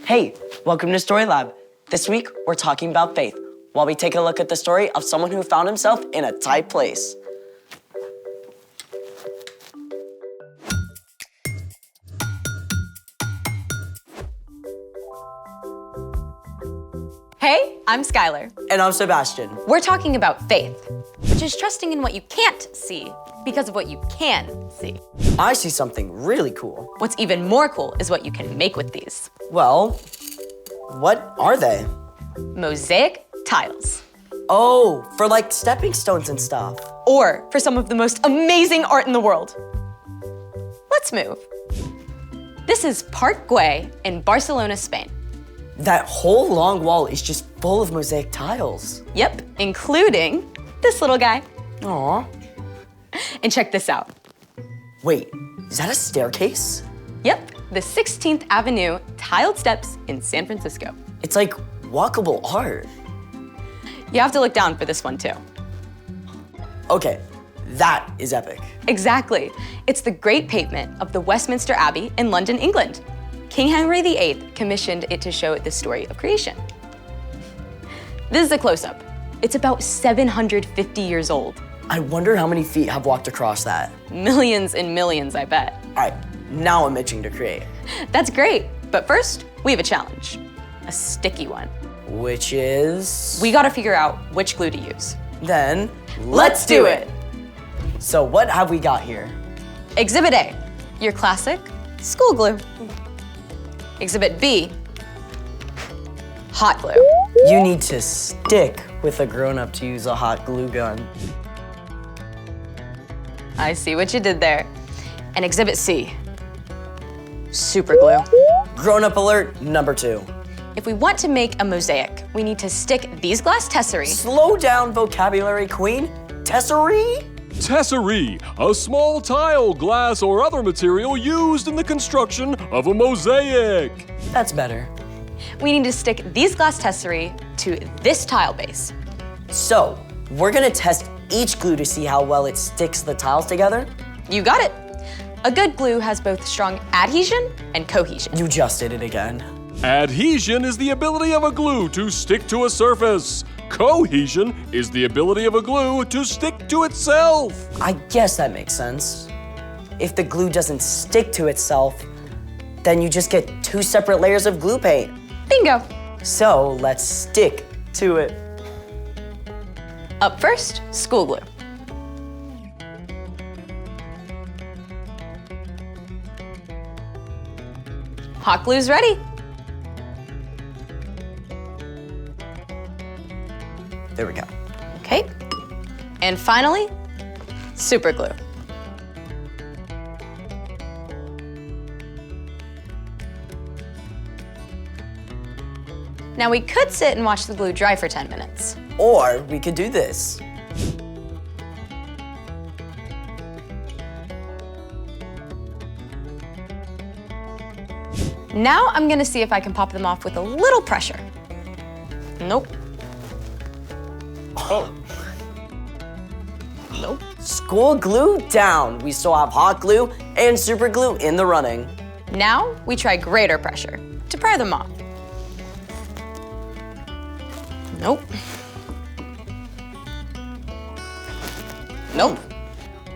Hey, welcome to Story Lab. This week, we're talking about faith, while we take a look at the story of someone who found himself in a tight place. Hey, I'm Skylar. And I'm Sebastian. We're talking about faith, which is trusting in what you can't see because of what you can see. I see something really cool. What's even more cool is what you can make with these. Well, what are they? Mosaic tiles. Oh, for like stepping stones and stuff. Or for some of the most amazing art in the world. Let's move. This is Park Güell in Barcelona, Spain. That whole long wall is just full of mosaic tiles. Yep, including this little guy. Aw. And check this out. Wait, is that a staircase? Yep, the 16th Avenue tiled steps in San Francisco. It's like walkable art. You have to look down for this one too. Okay, that is epic. Exactly. It's the great pavement of the Westminster Abbey in London, England. King Henry VIII commissioned it to show the story of creation. This is a close-up. It's about 750 years old. I wonder how many feet have walked across that. Millions and millions, I bet. All right, now I'm itching to create. That's great, but first, we have a challenge. A sticky one. Which is? We gotta figure out which glue to use. Then, Let's do it. So what have we got here? Exhibit A, your classic school glue. Exhibit B, hot glue. You need to stick with a grown-up to use a hot glue gun. I see what you did there. And Exhibit C, super glue. Grown-up alert number 2. If we want to make a mosaic, we need to stick these glass tesserae. Slow down, vocabulary queen. Tesserae? Tesserae, a small tile, glass, or other material used in the construction of a mosaic. That's better. We need to stick these glass tesserae to this tile base. So, we're gonna test each glue to see how well it sticks the tiles together? You got it. A good glue has both strong adhesion and cohesion. You just did it again. Adhesion is the ability of a glue to stick to a surface. Cohesion is the ability of a glue to stick to itself. I guess that makes sense. If the glue doesn't stick to itself, then you just get 2 separate layers of glue paint. Bingo. So let's stick to it. Up first, school glue. Hot glue's ready. There we go. Okay. And finally, super glue. Now we could sit and watch the glue dry for 10 minutes. Or we could do this. Now I'm gonna see if I can pop them off with a little pressure. Nope. Oh. Nope. School glue down. We still have hot glue and super glue in the running. Now we try greater pressure to pry them off. Nope. Nope.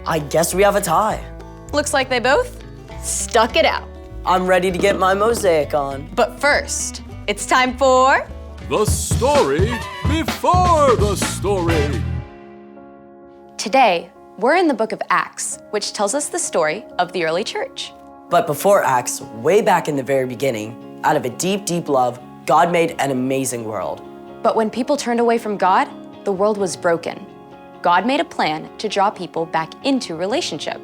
I guess we have a tie. Looks like they both stuck it out. I'm ready to get my mosaic on. But first, it's time for... The story before the story. Today, we're in the book of Acts, which tells us the story of the early church. But before Acts, way back in the very beginning, out of a deep, deep love, God made an amazing world. But when people turned away from God, the world was broken. God made a plan to draw people back into relationship.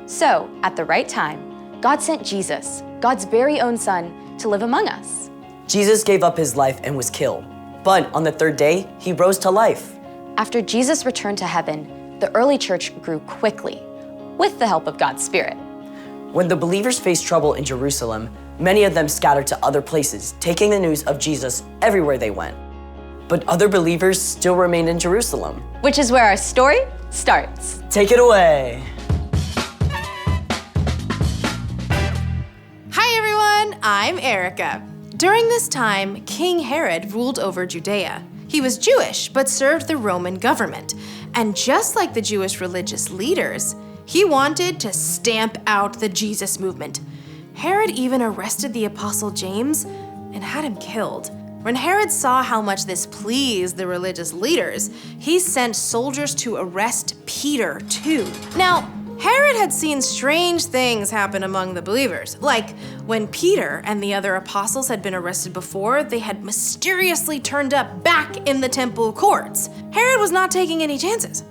So, at the right time, God sent Jesus, God's very own son, to live among us. Jesus gave up his life and was killed. But on the 3rd day, he rose to life. After Jesus returned to heaven, the early church grew quickly, with the help of God's Spirit. When the believers faced trouble in Jerusalem, many of them scattered to other places, taking the news of Jesus everywhere they went. But other believers still remained in Jerusalem. Which is where our story starts. Take it away. Hi everyone, I'm Erica. During this time, King Herod ruled over Judea. He was Jewish, but served the Roman government. And just like the Jewish religious leaders, he wanted to stamp out the Jesus movement. Herod even arrested the Apostle James and had him killed. When Herod saw how much this pleased the religious leaders, he sent soldiers to arrest Peter too. Now, Herod had seen strange things happen among the believers, like when Peter and the other apostles had been arrested before, they had mysteriously turned up back in the temple courts. Herod was not taking any chances.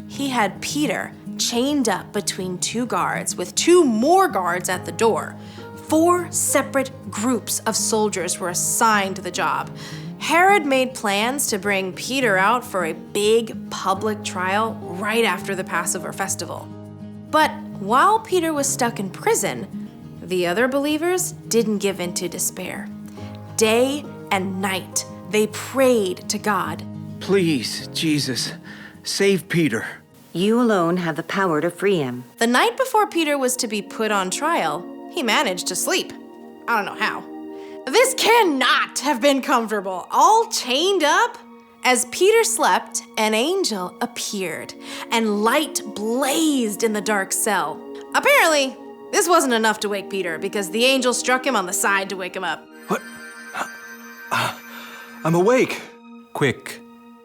He had Peter chained up between two guards with two more guards at the door. 4 separate groups of soldiers were assigned to the job. Herod made plans to bring Peter out for a big public trial right after the Passover festival. But while Peter was stuck in prison, the other believers didn't give in to despair. Day and night, they prayed to God. Please, Jesus, save Peter. You alone have the power to free him. The night before Peter was to be put on trial, he managed to sleep. I don't know how. This cannot have been comfortable, all chained up. As Peter slept, an angel appeared, and light blazed in the dark cell. Apparently, this wasn't enough to wake Peter because the angel struck him on the side to wake him up. What? I'm awake. Quick,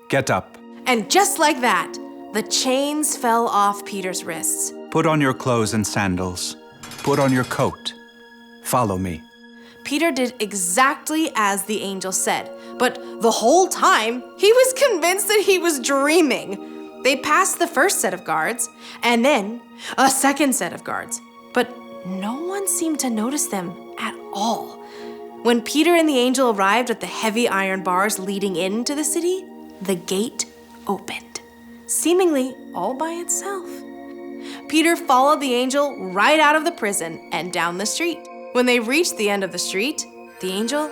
get up. And just like that, the chains fell off Peter's wrists. Put on your clothes and sandals. Put on your coat. Follow me. Peter did exactly as the angel said, but the whole time, he was convinced that he was dreaming. They passed the first set of guards, and then a second set of guards, but no one seemed to notice them at all. When Peter and the angel arrived at the heavy iron bars leading into the city, the gate opened, seemingly all by itself. Peter followed the angel right out of the prison and down the street. When they reached the end of the street, the angel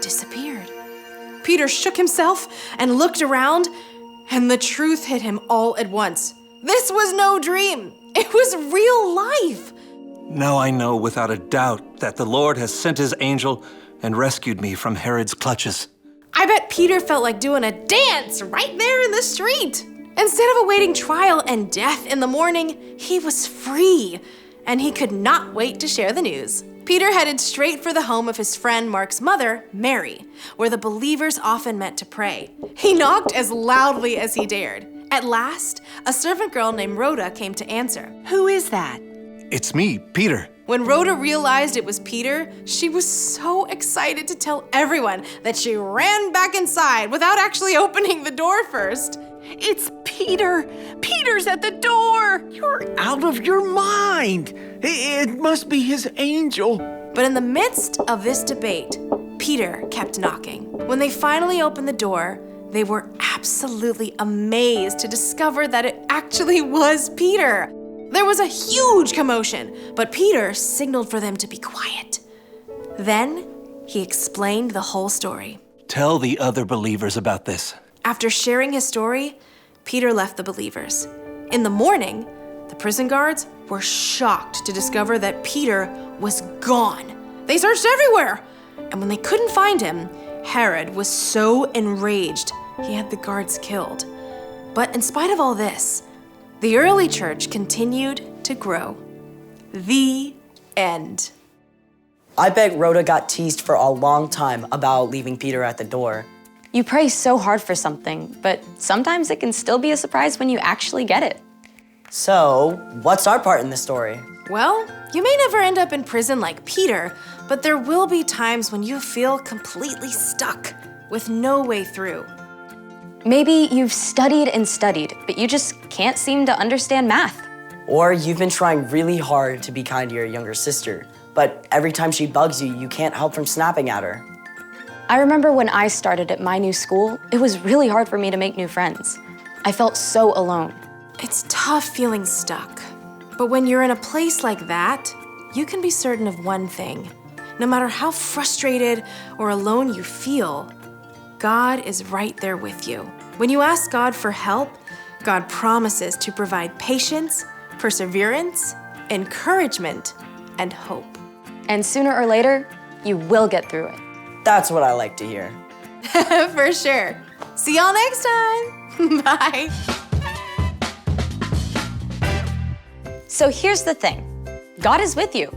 disappeared. Peter shook himself and looked around, and the truth hit him all at once. This was no dream. It was real life. Now I know without a doubt that the Lord has sent his angel and rescued me from Herod's clutches. I bet Peter felt like doing a dance right there in the street. Instead of awaiting trial and death in the morning, he was free, and he could not wait to share the news. Peter headed straight for the home of his friend Mark's mother, Mary, where the believers often met to pray. He knocked as loudly as he dared. At last, a servant girl named Rhoda came to answer. Who is that? It's me, Peter. When Rhoda realized it was Peter, she was so excited to tell everyone that she ran back inside without actually opening the door first. It's Peter. Peter's at the door. You're out of your mind. It must be his angel. But in the midst of this debate, Peter kept knocking. When they finally opened the door, they were absolutely amazed to discover that it actually was Peter. There was a huge commotion, but Peter signaled for them to be quiet. Then he explained the whole story. Tell the other believers about this. After sharing his story, Peter left the believers. In the morning, the prison guards were shocked to discover that Peter was gone. They searched everywhere, and when they couldn't find him, Herod was so enraged he had the guards killed. But in spite of all this, the early church continued to grow. The end. I bet Rhoda got teased for a long time about leaving Peter at the door. You pray so hard for something, but sometimes it can still be a surprise when you actually get it. So, what's our part in the story? Well, you may never end up in prison like Peter, but there will be times when you feel completely stuck with no way through. Maybe you've studied and studied, but you just can't seem to understand math. Or you've been trying really hard to be kind to your younger sister, but every time she bugs you, you can't help from snapping at her. I remember when I started at my new school, it was really hard for me to make new friends. I felt so alone. It's tough feeling stuck, but when you're in a place like that, you can be certain of one thing. No matter how frustrated or alone you feel, God is right there with you. When you ask God for help, God promises to provide patience, perseverance, encouragement, and hope. And sooner or later, you will get through it. That's what I like to hear. For sure. See y'all next time. Bye. So here's the thing. God is with you,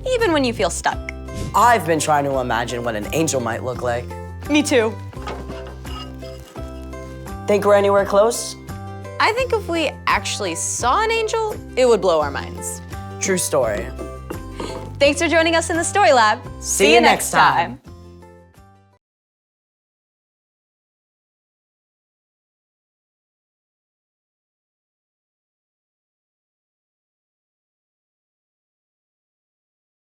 even when you feel stuck. I've been trying to imagine what an angel might look like. Me too. Think we're anywhere close? I think if we actually saw an angel, it would blow our minds. True story. Thanks for joining us in the Story Lab. See you next time.